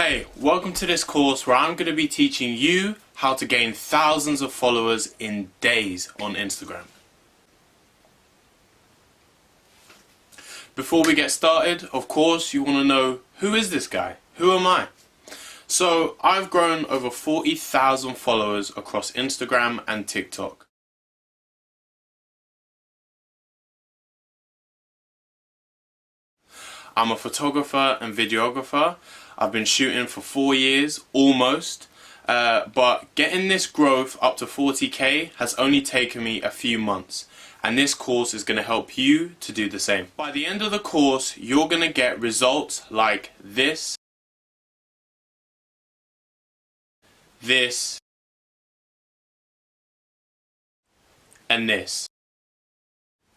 Hey, welcome to this course where I'm going to be teaching you how to gain thousands of followers in days on Instagram. Before we get started, of course, you want to know, who is this guy? Who am I? So, I've grown over 40,000 followers across Instagram and TikTok. I'm a photographer and videographer. I've been shooting for 4 years, almost, but getting this growth up to 40k has only taken me a few months, and this course is going to help you to do the same. By the end of the course, you're going to get results like this, and this,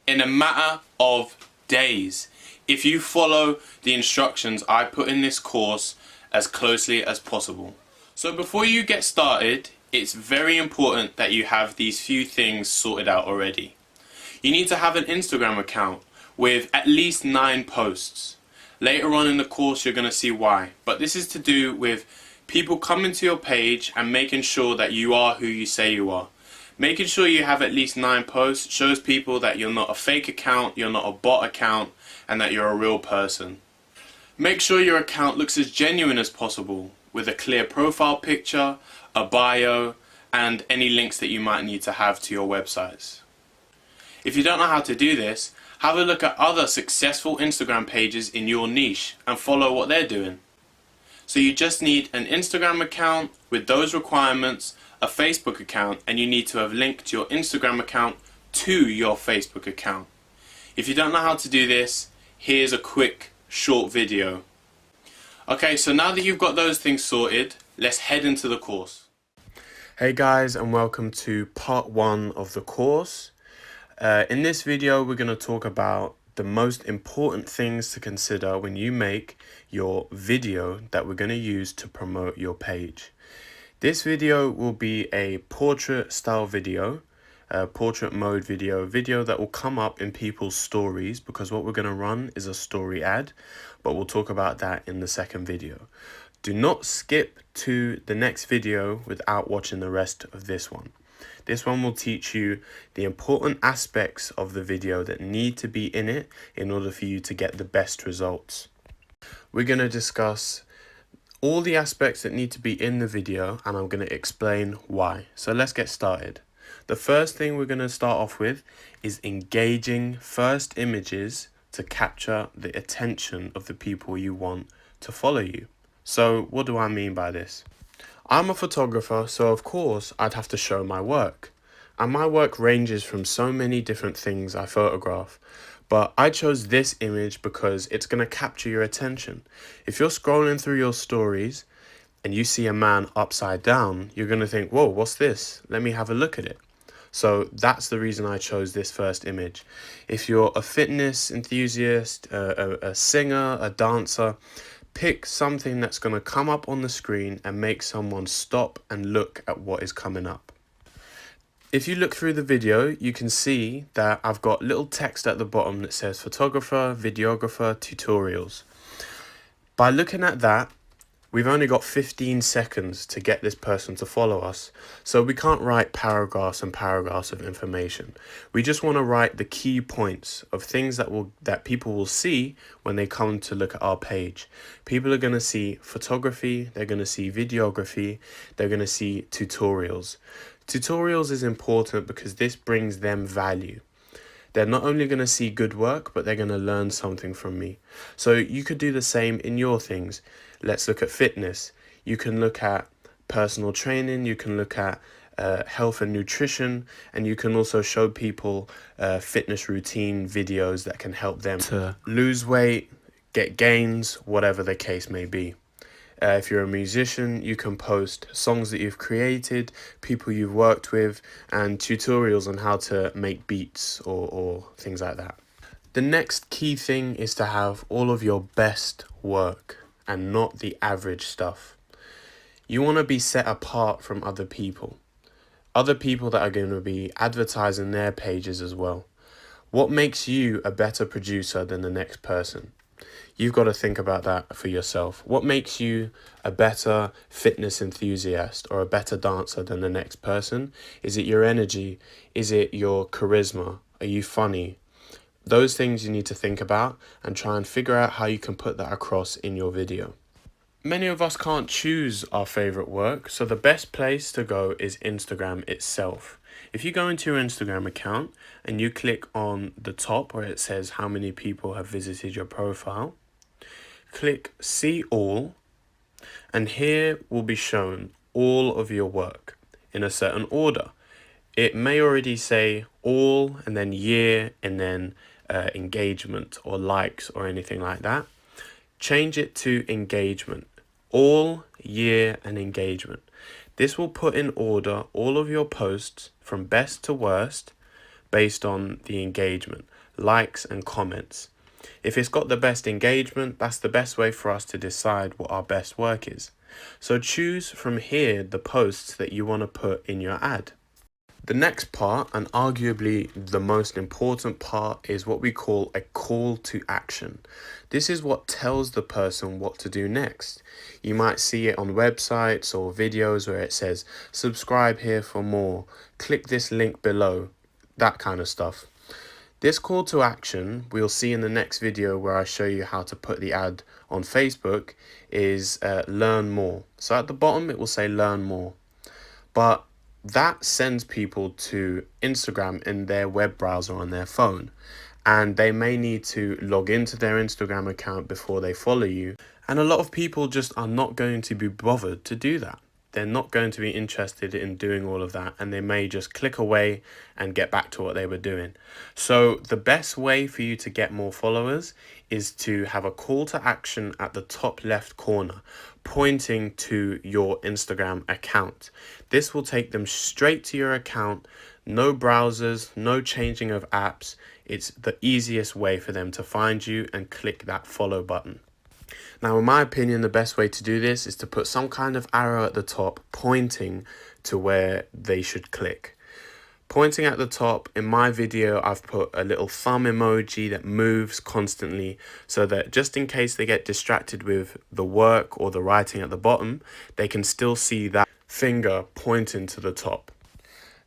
in a matter of days, if you follow the instructions I put in this course as closely as possible. So before you get started, it's very important that you have these few things sorted out already. You need to have an Instagram account with at least 9 posts. Later on in the course you're going to see why, but this is to do with people coming to your page and making sure that you are who you say you are. Making sure you have at least 9 posts shows people that you're not a fake account, you're not a bot account, and that you're a real person. Make sure your account looks as genuine as possible, with a clear profile picture, a bio, and any links that you might need to have to your websites. If you don't know how to do this, have a look at other successful Instagram pages in your niche and follow what they're doing. So you just need an Instagram account with those requirements, a Facebook account, and you need to have linked your Instagram account to your Facebook account. If you don't know how to do this, here's a quick short video. Okay, so now that you've got those things sorted, let's head into the course. Hey guys, and welcome to part 1 of the course. In this video we're going to talk about the most important things to consider when you make your video that we're going to use to promote your page. This video will be a portrait style video, portrait mode video that will come up in people's stories, because what we're going to run is a story ad, but we'll talk about that in the second video. Do not skip to the next video without watching the rest of this one. This one will teach you the important aspects of the video that need to be in it in order for you to get the best results. We're going to discuss all the aspects that need to be in the video, and I'm going to explain why. So let's get started. The first thing we're going to start off with is engaging first images to capture the attention of the people you want to follow you. So what do I mean by this? I'm a photographer, so of course I'd have to show my work. And my work ranges from so many different things I photograph. But I chose this image because it's going to capture your attention. If you're scrolling through your stories and you see a man upside down, you're going to think, whoa, what's this? Let me have a look at it. So that's the reason I chose this first image. If you're a fitness enthusiast, a singer, a dancer, pick something that's going to come up on the screen and make someone stop and look at what is coming up. If you look through the video, you can see that I've got little text at the bottom that says photographer, videographer, tutorials. By looking at that, we've only got 15 seconds to get this person to follow us. So we can't write paragraphs and paragraphs of information. We just want to write the key points of things that people will see when they come to look at our page. People are going to see photography, they're going to see videography, they're going to see tutorials. Tutorials is important because this brings them value. They're not only going to see good work, but they're going to learn something from me. So you could do the same in your things. Let's look at fitness. You can look at personal training, you can look at health and nutrition, and you can also show people fitness routine videos that can help them to lose weight, get gains, whatever the case may be. If you're a musician, you can post songs that you've created, people you've worked with, and tutorials on how to make beats or things like that. The next key thing is to have all of your best work and not the average stuff. You want to be set apart from other people that are going to be advertising their pages as well. What makes you a better producer than the next person? You've got to think about that for yourself. What makes you a better fitness enthusiast or a better dancer than the next person? Is it your energy? Is it your charisma? Are you funny? Those things you need to think about and try and figure out how you can put that across in your video. Many of us can't choose our favorite work, so the best place to go is Instagram itself. If you go into your Instagram account and you click on the top where it says how many people have visited your profile, click see all, and here will be shown all of your work in a certain order. It may already say all and then year and then engagement or likes or anything like that. Change it to engagement. All, year, and engagement. This will put in order all of your posts from best to worst based on the engagement, likes and comments. If it's got the best engagement, that's the best way for us to decide what our best work is. So choose from here the posts that you want to put in your ad. The next part, and arguably the most important part, is what we call a call to action. This is what tells the person what to do next. You might see it on websites or videos where it says, subscribe here for more, click this link below, that kind of stuff. This call to action, we'll see in the next video where I show you how to put the ad on Facebook, is learn more. So at the bottom it will say learn more. But that sends people to Instagram in their web browser on their phone, and they may need to log into their Instagram account before they follow you. And a lot of people just are not going to be bothered to do that. They're not going to be interested in doing all of that, and they may just click away and get back to what they were doing. So the best way for you to get more followers is to have a call to action at the top left corner, pointing to your Instagram account. This will take them straight to your account. No browsers, no changing of apps. It's the easiest way for them to find you and click that follow button. Now, in my opinion, the best way to do this is to put some kind of arrow at the top pointing to where they should click. Pointing at the top, in my video, I've put a little thumb emoji that moves constantly so that just in case they get distracted with the work or the writing at the bottom, they can still see that finger pointing to the top.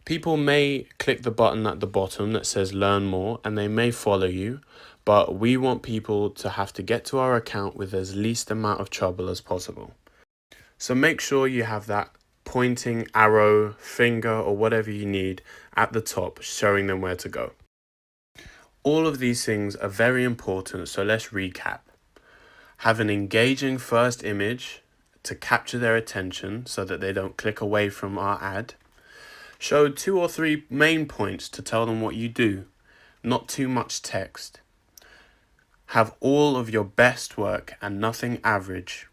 People may click the button at the bottom that says learn more and they may follow you, but we want people to have to get to our account with as least amount of trouble as possible. So make sure you have that pointing arrow, finger, or whatever you need at the top showing them where to go. All of these things are very important, so let's recap. Have an engaging first image to capture their attention so that they don't click away from our ad. Show 2 or 3 main points to tell them what you do, not too much text. Have all of your best work and nothing average.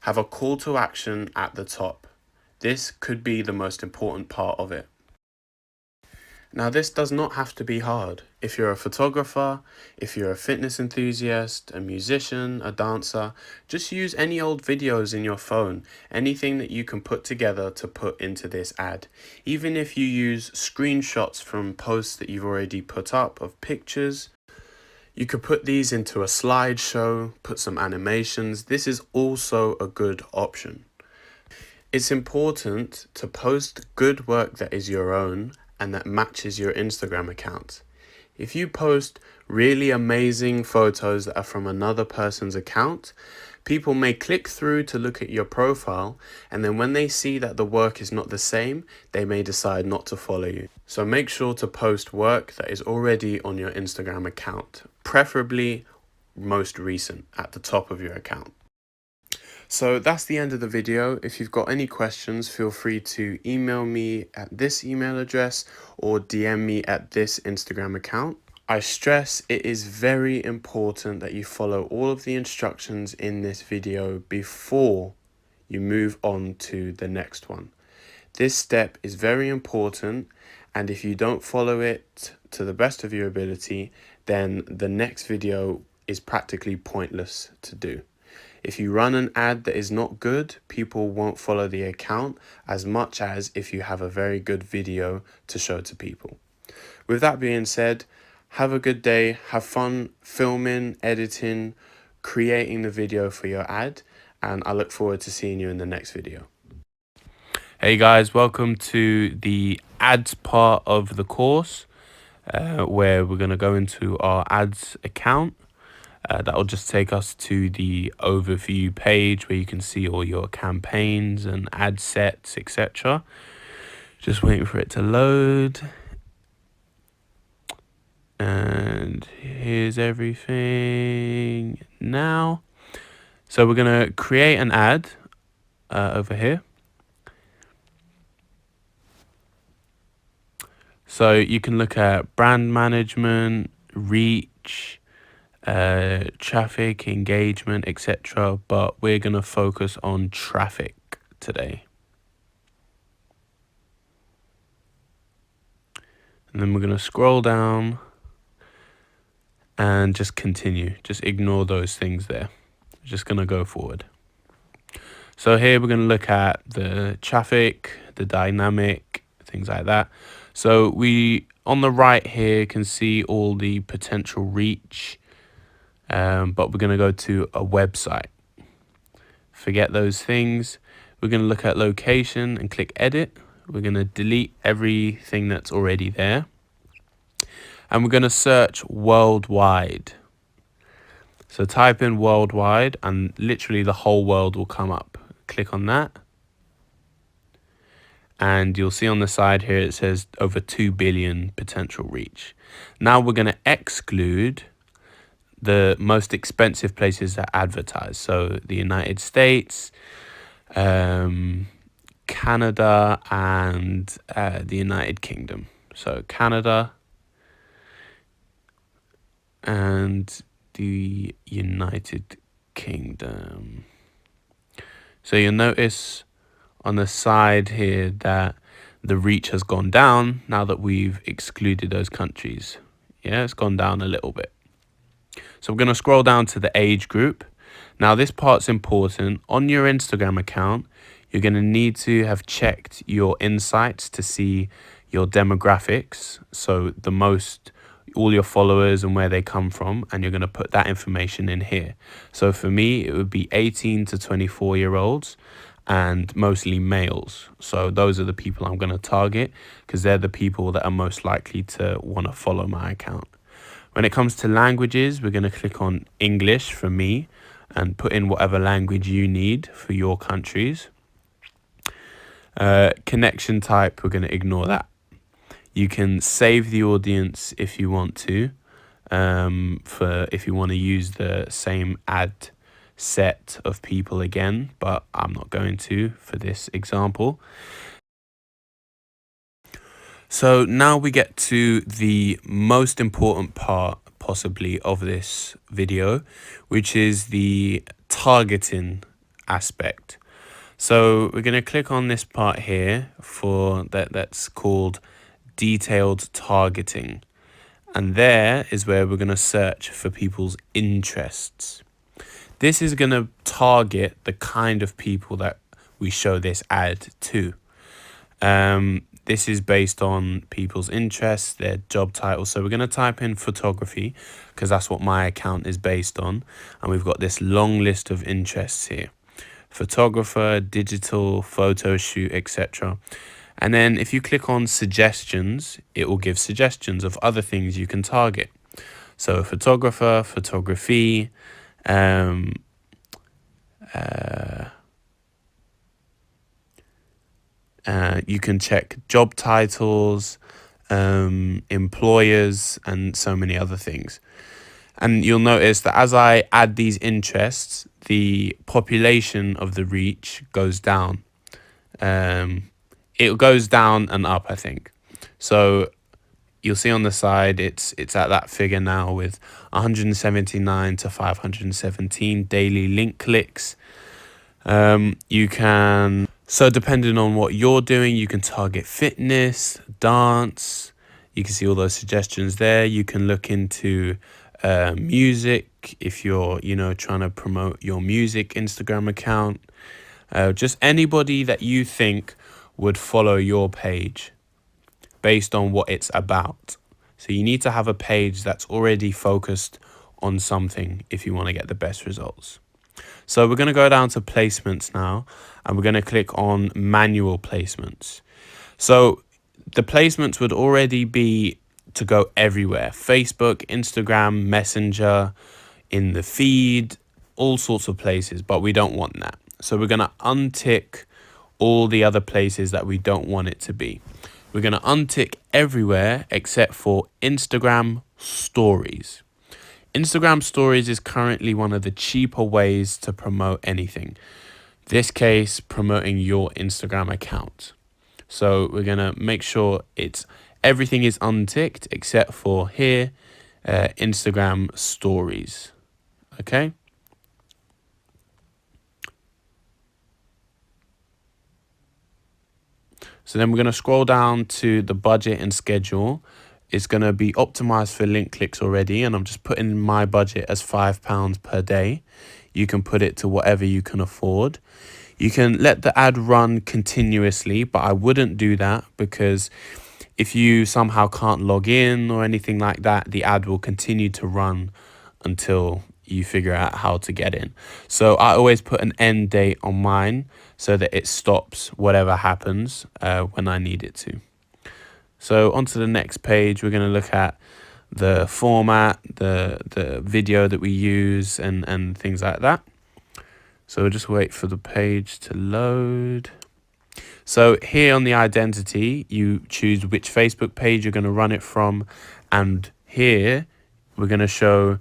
Have a call to action at the top. This could be the most important part of it. Now, this does not have to be hard. If you're a photographer, if you're a fitness enthusiast, a musician, a dancer, just use any old videos in your phone, anything that you can put together to put into this ad. Even if you use screenshots from posts that you've already put up of pictures, you could put these into a slideshow, put some animations. This is also a good option. It's important to post good work that is your own and that matches your Instagram account. If you post really amazing photos that are from another person's account, people may click through to look at your profile, and then when they see that the work is not the same, they may decide not to follow you. So make sure to post work that is already on your Instagram account, preferably most recent at the top of your account. So that's the end of the video. If you've got any questions, feel free to email me at this email address or DM me at this Instagram account. I stress it is very important that you follow all of the instructions in this video before you move on to the next one. This step is very important, and if you don't follow it to the best of your ability, then the next video is practically pointless to do. If you run an ad that is not good, people won't follow the account as much as if you have a very good video to show to people. With that being said, have a good day, have fun filming, editing, creating the video for your ad, and I look forward to seeing you in the next video. Hey guys, welcome to the ads part of the course, where we're going to go into our ads account. That'll just take us to the overview page where you can see all your campaigns and ad sets, etc. Just waiting for it to load. And here's everything now. So we're going to create an ad over here. So you can look at brand management, reach, traffic, engagement, etc. But we're going to focus on traffic today. And then we're going to scroll down and just continue. Just ignore those things there. We're just going to go forward. So here we're going to look at the traffic, the dynamic, things like that. So we, on the right here, can see all the potential reach, but we're going to go to a website. Forget those things. We're going to look at location and click edit. We're going to delete everything that's already there. And we're going to search worldwide. So type in worldwide and literally the whole world will come up. Click on that. And you'll see on the side here, it says over 2 billion potential reach. Now we're going to exclude the most expensive places that advertise. So the United States, Canada, and the United Kingdom. So Canada and the United Kingdom. So you'll notice on the side here that the reach has gone down now that we've excluded those countries. Yeah, it's gone down a little bit. So we're going to scroll down to the age group. Now this part's important. On your Instagram account, you're going to need to have checked your insights to see your demographics. So all your followers and where they come from, and you're going to put that information in here. So for me, it would be 18 to 24-year-olds and mostly males. So those are the people I'm going to target because they're the people that are most likely to want to follow my account. When it comes to languages, we're going to click on English for me and put in whatever language you need for your countries. Connection type, we're going to ignore that. You can save the audience if you want to, if you want to use the same ad set of people again, but I'm not going to for this example. So now we get to the most important part possibly of this video, which is the targeting aspect. So we're going to click on this part here for that's called detailed targeting. And there is where we're going to search for people's interests. This is going to target the kind of people that we show this ad to. This is based on people's interests, their job title. So we're going to type in photography because that's what my account is based on. And we've got this long list of interests here. Photographer, digital, photo shoot, etc. And then if you click on suggestions, it will give suggestions of other things you can target. So photographer, photography, you can check job titles, employers, and so many other things. And you'll notice that as I add these interests, the population of the reach goes down. It goes down and up, I think. So you'll see on the side, it's at that figure now with 179 to 517 daily link clicks. So depending on what you're doing, you can target fitness, dance. You can see all those suggestions there. You can look into music if you're, trying to promote your music Instagram account. Just anybody that you think would follow your page based on what it's about. So you need to have a page that's already focused on something if you want to get the best results. So we're going to go down to placements now, and we're going to click on manual placements. So the placements would already be to go everywhere: Facebook, Instagram, Messenger, in the feed, all sorts of places, but we don't want that. So we're going to untick all the other places that we don't want it to be. We're going to untick everywhere except for Instagram stories. Instagram stories is currently one of the cheaper ways to promote anything. This case, promoting your Instagram account. So we're going to make sure everything is unticked except for here, Instagram stories. Okay. So then we're going to scroll down to the budget and schedule. It's going to be optimized for link clicks already, and I'm just putting my budget as £5 per day. You can put it to whatever you can afford. You can let the ad run continuously, but I wouldn't do that, because if you somehow can't log in or anything like that, the ad will continue to run until you figure out how to get in. So I always put an end date on mine so that it stops whatever happens when I need it to. So onto the next page, we're going to look at the format, the video that we use, and things like that. So we'll just wait for the page to load. So here on the identity, you choose which Facebook page you're going to run it from. And here we're going to show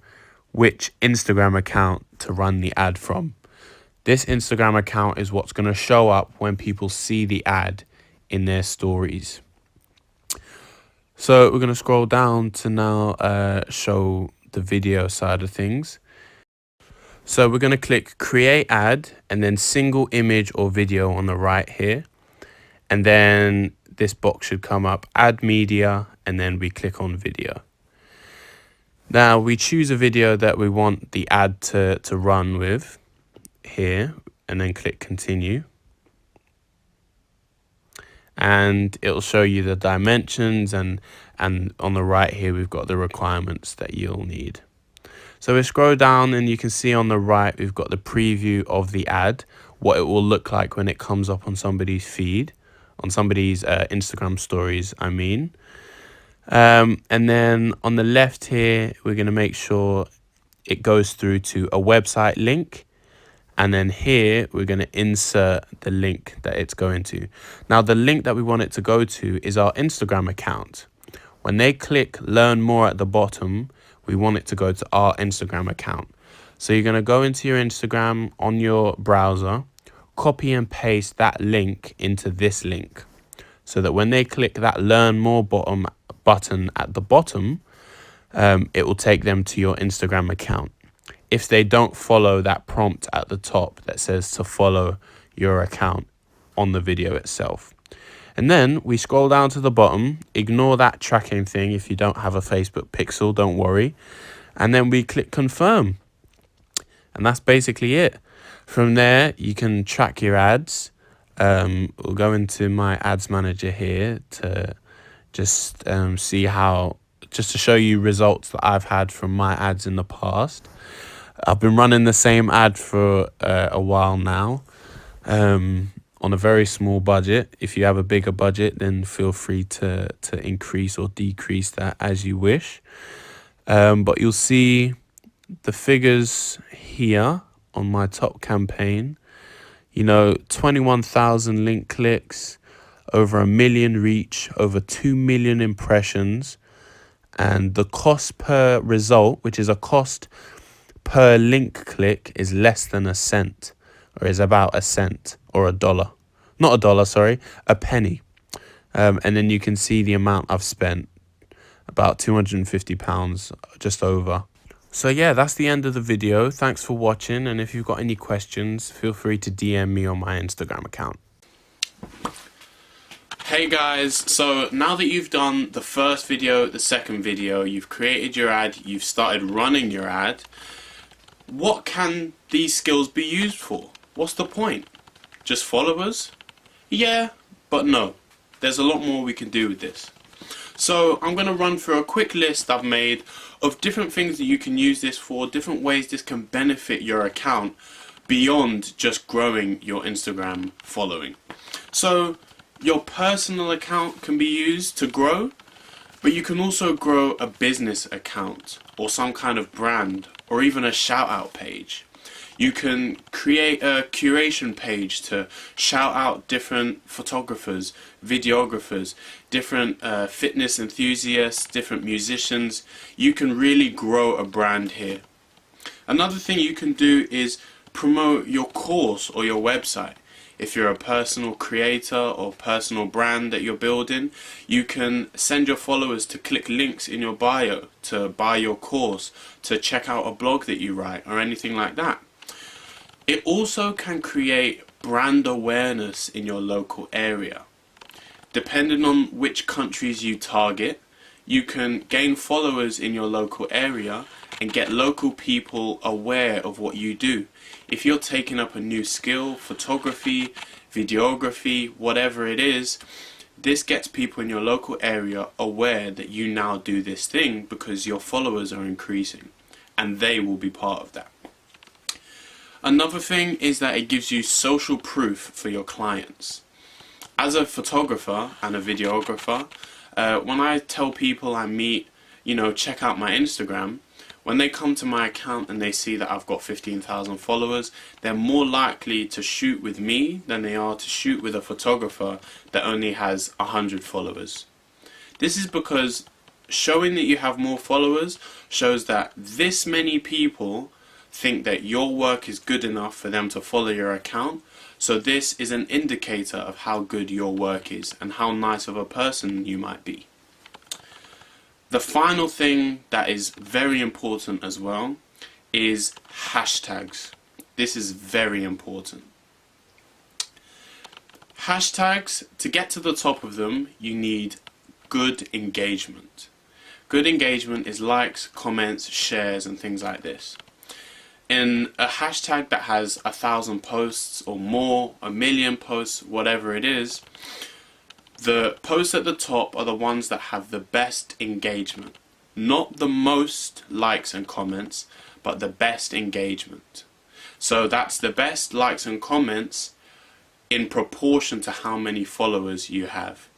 which Instagram account to run the ad from. This Instagram account is what's going to show up when people see the ad in their stories. So we're going to scroll down to now show the video side of things. So we're going to click create ad and then single image or video on the right here. And then this box should come up, add media, and then we click on video. Now we choose a video that we want the ad to run with here, and then click continue. And it'll show you the dimensions, and on the right here we've got the requirements that you'll need. So we scroll down and you can see on the right we've got the preview of the ad, what it will look like when it comes up on somebody's feed, on somebody's Instagram stories, I mean. And then on the left here, we're going to make sure it goes through to a website link. And then here, we're going to insert the link that it's going to. Now, the link that we want it to go to is our Instagram account. When they click learn more at the bottom, we want it to go to our Instagram account. So you're going to go into your Instagram on your browser, copy and paste that link into this link, so that when they click that learn more button at the bottom, it will take them to your Instagram account. If they don't follow that prompt at the top that says to follow your account on the video itself. And then we scroll down to the bottom, ignore that tracking thing. If you don't have a Facebook pixel, don't worry. And then we click confirm. And that's basically it. From there, you can track your ads. We'll go into my ads manager here to just see just to show you results that I've had from my ads in the past. I've been running the same ad for a while now on a very small budget. If you have a bigger budget, then feel free to increase or decrease that as you wish. But you'll see the figures here on my top campaign. 21,000 link clicks, over 1 million reach, over 2 million impressions. And the cost per result, which is a cost per link click, is less than a cent, or is about a cent or $1. Not $1, sorry, a penny. And then you can see the amount I've spent, about £250, just over. So yeah, that's the end of the video. Thanks for watching, and if you've got any questions, feel free to DM me on my Instagram account. Hey guys, so now that you've done the first video, the second video, you've created your ad, you've started running your ad, what can these skills be used for? What's the point? Just followers? Yeah, but no. There's a lot more we can do with this. So I'm going to run through a quick list I've made of different things that you can use this for, different ways this can benefit your account beyond just growing your Instagram following. So your personal account can be used to grow, but you can also grow a business account or some kind of brand or even a shout out page. You can create a curation page to shout out different photographers, videographers, different fitness enthusiasts, different musicians. You can really grow a brand here. Another thing you can do is promote your course or your website. If you're a personal creator or personal brand that you're building, you can send your followers to click links in your bio to buy your course, to check out a blog that you write or anything like that. It also can create brand awareness in your local area. Depending on which countries you target, you can gain followers in your local area and get local people aware of what you do. If you're taking up a new skill, photography, videography, whatever it is, this gets people in your local area aware that you now do this thing because your followers are increasing and they will be part of that. Another thing is that it gives you social proof for your clients. As a photographer and a videographer, when I tell people I meet, check out my Instagram, when they come to my account and they see that I've got 15,000 followers, they're more likely to shoot with me than they are to shoot with a photographer that only has 100 followers. This is because showing that you have more followers shows that this many people think that your work is good enough for them to follow your account. So this is an indicator of how good your work is and how nice of a person you might be. The final thing that is very important as well is hashtags. This is very important. Hashtags, to get to the top of them, you need good engagement. Good engagement is likes, comments, shares and things like this. In a hashtag that has 1,000 posts or more, 1,000,000 posts, whatever it is, the posts at the top are the ones that have the best engagement. Not the most likes and comments, but the best engagement. So that's the best likes and comments in proportion to how many followers you have.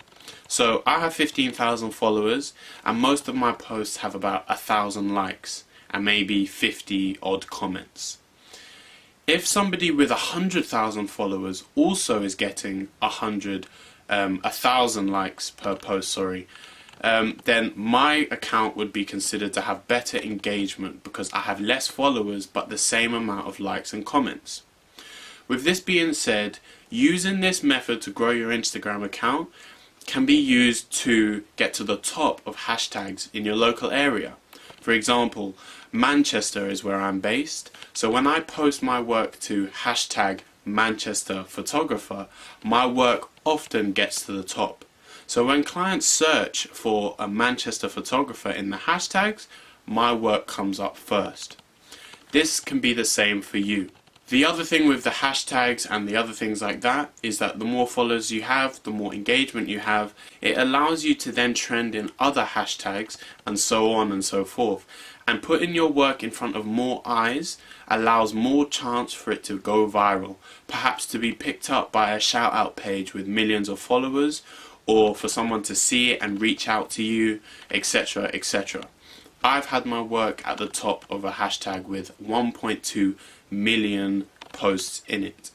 So I have 15,000 followers and most of my posts have about 1,000 likes and maybe 50 odd comments. If somebody with 100,000 followers also is getting 1,000 likes per post, then my account would be considered to have better engagement because I have less followers but the same amount of likes and comments. With this being said, using this method to grow your Instagram account can be used to get to the top of hashtags in your local area. For example, Manchester is where I'm based, so when I post my work to hashtag Manchester photographer, my work often gets to the top. So when clients search for a Manchester photographer in the hashtags, my work comes up first. This can be the same for you. The other thing with the hashtags and the other things like that is that the more followers you have, the more engagement you have, it allows you to then trend in other hashtags and so on and so forth. And putting your work in front of more eyes allows more chance for it to go viral, perhaps to be picked up by a shout out page with millions of followers, or for someone to see it and reach out to you, etc, etc. I've had my work at the top of a hashtag with 1.2 million posts in it.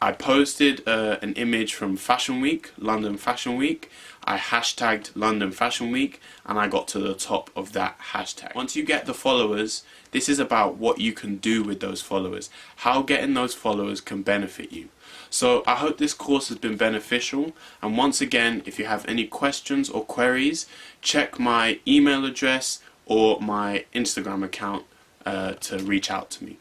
I posted an image from Fashion Week, London Fashion Week. I hashtagged London Fashion Week and I got to the top of that hashtag. Once you get the followers, this is about what you can do with those followers, how getting those followers can benefit you. So I hope this course has been beneficial, and once again, if you have any questions or queries, check my email address or my Instagram account to reach out to me.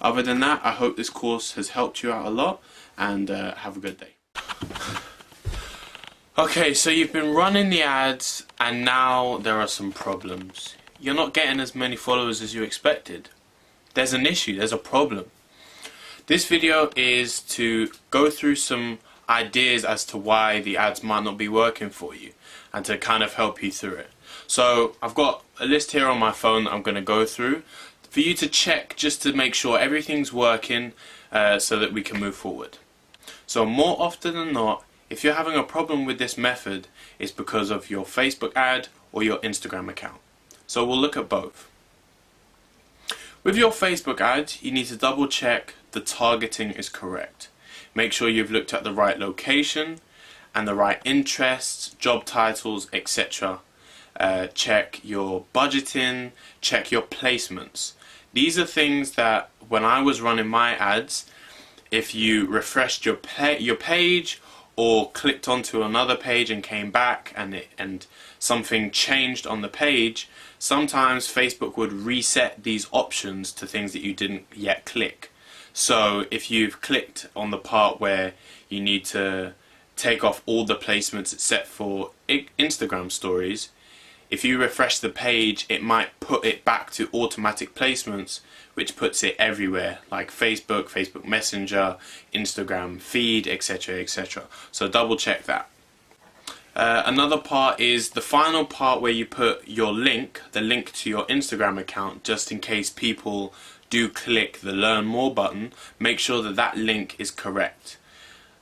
Other than that, I hope this course has helped you out a lot, and have a good day. Okay, so you've been running the ads and now there are some problems. You're not getting as many followers as you expected. There's an issue, there's a problem. This video is to go through some ideas as to why the ads might not be working for you, and to kind of help you through it. So I've got a list here on my phone that I'm going to go through for you to check, just to make sure everything's working, so that we can move forward. So more often than not, if you're having a problem with this method, it's because of your Facebook ad or your Instagram account. So we'll look at both. With your Facebook ad, you need to double check the targeting is correct. Make sure you've looked at the right location and the right interests, job titles, etc. Check your budgeting, check your placements. These are things that when I was running my ads, if you refreshed your page or clicked onto another page and came back and something changed on the page, sometimes Facebook would reset these options to things that you didn't yet click. So if you've clicked on the part where you need to take off all the placements except for Instagram stories, if you refresh the page, it might put it back to automatic placements, which puts it everywhere, like Facebook, Facebook Messenger, Instagram feed, etc, etc. So double check that. Another part is the final part where you put your link, the link to your Instagram account, just in case people do click the Learn More button. Make sure that that link is correct.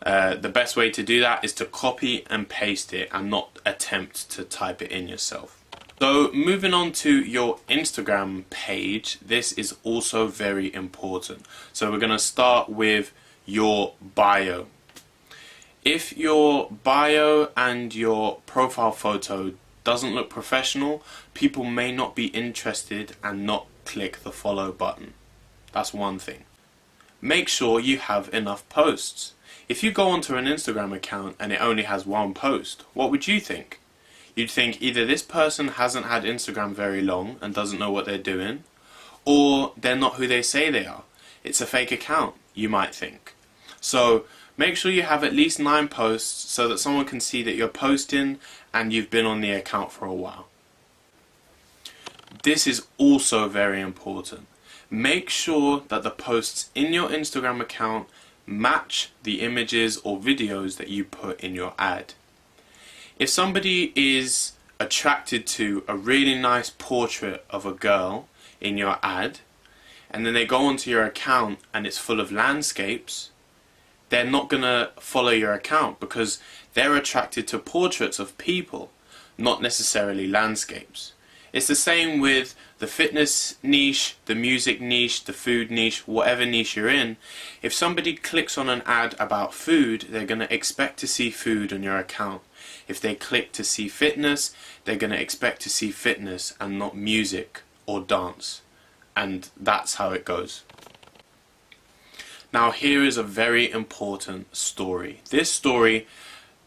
The best way to do that is to copy and paste it and not attempt to type it in yourself. So moving on to your Instagram page, this is also very important. So we're going to start with your bio. If your bio and your profile photo doesn't look professional, people may not be interested and not click the follow button. That's one thing. Make sure you have enough posts. If you go onto an Instagram account and it only has one post, what would you think? You'd think either this person hasn't had Instagram very long and doesn't know what they're doing, or they're not who they say they are. It's a fake account, you might think. So make sure you have at least 9 posts so that someone can see that you're posting and you've been on the account for a while. This is also very important. Make sure that the posts in your Instagram account match the images or videos that you put in your ad. If somebody is attracted to a really nice portrait of a girl in your ad, and then they go onto your account and it's full of landscapes, they're not going to follow your account because they're attracted to portraits of people, not necessarily landscapes. It's the same with the fitness niche, the music niche, the food niche, whatever niche you're in. If somebody clicks on an ad about food, they're going to expect to see food on your account. If they click to see fitness, they're going to expect to see fitness and not music or dance. And that's how it goes. Now here is a very important story. This story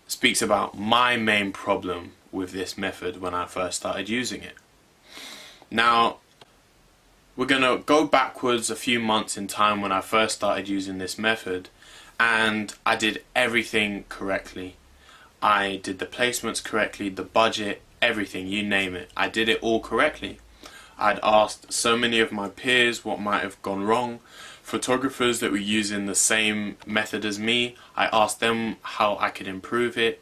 speaks about my main problem with this method when I first started using it. Now, we're going to go backwards a few months in time when I first started using this method, and I did everything correctly. I did the placements correctly, the budget, everything, you name it. I did it all correctly. I'd asked so many of my peers what might have gone wrong. Photographers that were using the same method as me, I asked them how I could improve it.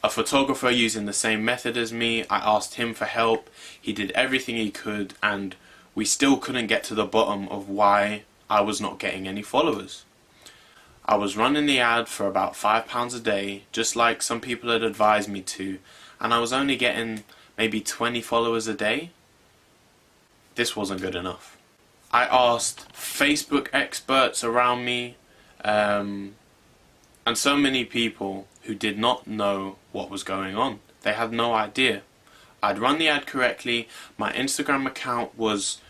A photographer using the same method as me, I asked him for help. He did everything he could, and we still couldn't get to the bottom of why I was not getting any followers. I was running the ad for about £5 a day, just like some people had advised me to, and I was only getting maybe 20 followers a day. This wasn't good enough. I asked Facebook experts around me, and so many people who did not know what was going on. They had no idea. I'd run the ad correctly, my Instagram account was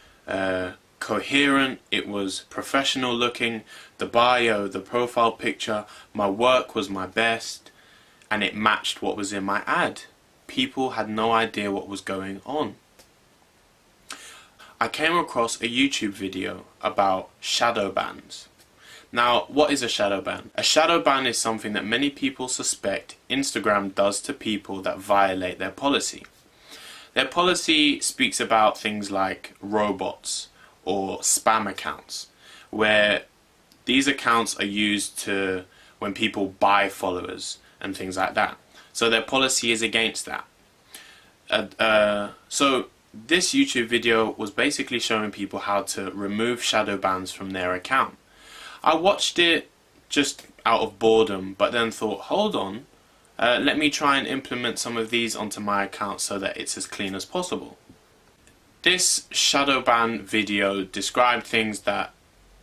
coherent, it was professional looking, the bio, the profile picture, my work was my best, and it matched what was in my ad. People had no idea what was going on. I came across a YouTube video about shadow bans. Now, what is a shadow ban? A shadow ban is something that many people suspect Instagram does to people that violate their policy. Their policy speaks about things like robots or spam accounts, where these accounts are used to when people buy followers and things like that. So their policy is against that. So this YouTube video was basically showing people how to remove shadow bans from their account. I watched it just out of boredom, but then thought, hold on, let me try and implement some of these onto my account so that it's as clean as possible. This shadow ban video described things that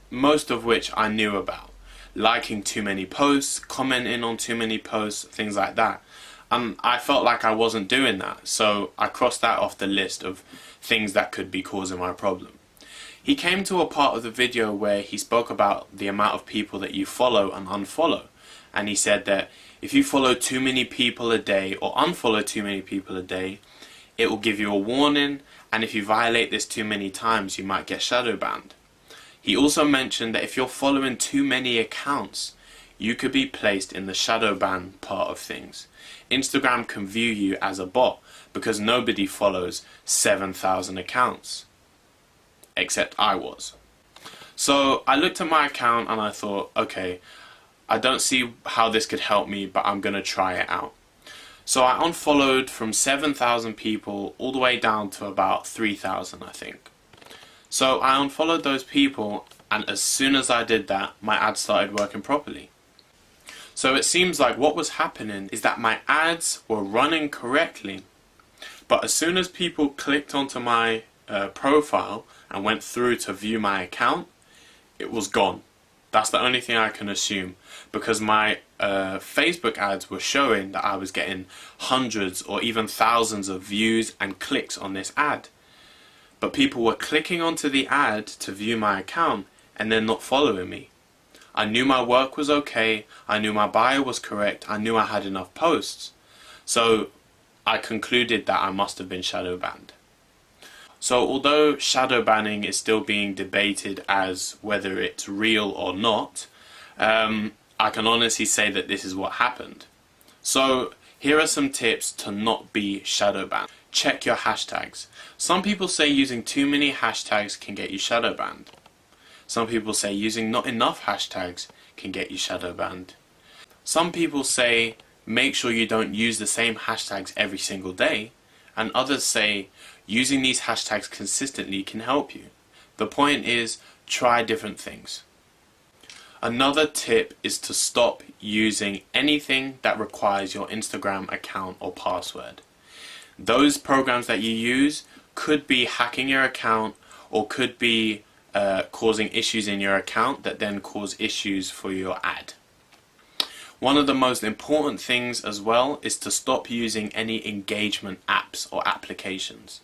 most of which I knew about. Liking too many posts, commenting on too many posts, things like that. And I felt like I wasn't doing that, so I crossed that off the list of things that could be causing my problem. He came to a part of the video where he spoke about the amount of people that you follow and unfollow. And he said that if you follow too many people a day or unfollow too many people a day, it will give you a warning, and if you violate this too many times, you might get shadow banned. He also mentioned that if you're following too many accounts, you could be placed in the shadow ban part of things. Instagram can view you as a bot because nobody follows 7,000 accounts. Except I was. So I looked at my account and I thought, okay, I don't see how this could help me, but I'm going to try it out. So I unfollowed from 7,000 people all the way down to about 3,000, I think. So I unfollowed those people, and as soon as I did that, my ads started working properly. So it seems like what was happening is that my ads were running correctly, but as soon as people clicked onto my profile and went through to view my account, it was gone. That's the only thing I can assume, because my Facebook ads were showing that I was getting hundreds or even thousands of views and clicks on this ad. But people were clicking onto the ad to view my account and then not following me. I knew my work was okay, I knew my bio was correct, I knew I had enough posts. So I concluded that I must have been shadow banned. So although shadow banning is still being debated as whether it's real or not, I can honestly say that this is what happened. So here are some tips to not be shadow banned. Check your hashtags. Some people say using too many hashtags can get you shadow banned. Some people say using not enough hashtags can get you shadow banned. Some people say make sure you don't use the same hashtags every single day, and others say using these hashtags consistently can help you. The point is, try different things. Another tip is to stop using anything that requires your Instagram account or password. Those programs that you use could be hacking your account or could be causing issues in your account that then cause issues for your ad. One of the most important things as well is to stop using any engagement apps or applications.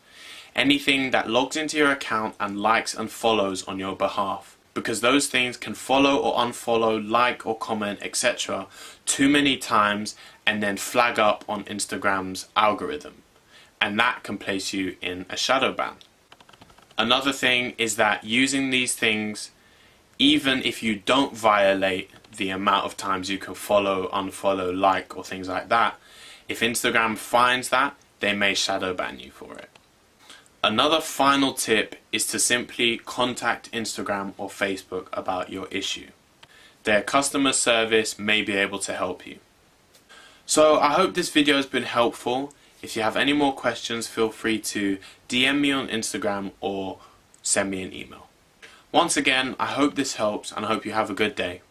Anything that logs into your account and likes and follows on your behalf. Because those things can follow or unfollow, like or comment, etc. too many times and then flag up on Instagram's algorithm. And that can place you in a shadow ban. Another thing is that using these things, even if you don't violate the amount of times you can follow, unfollow, like or things like that, if Instagram finds that, they may shadow ban you for it. Another final tip is to simply contact Instagram or Facebook about your issue. Their customer service may be able to help you. So I hope this video has been helpful. If you have any more questions, feel free to DM me on Instagram or send me an email. Once again, I hope this helps and I hope you have a good day.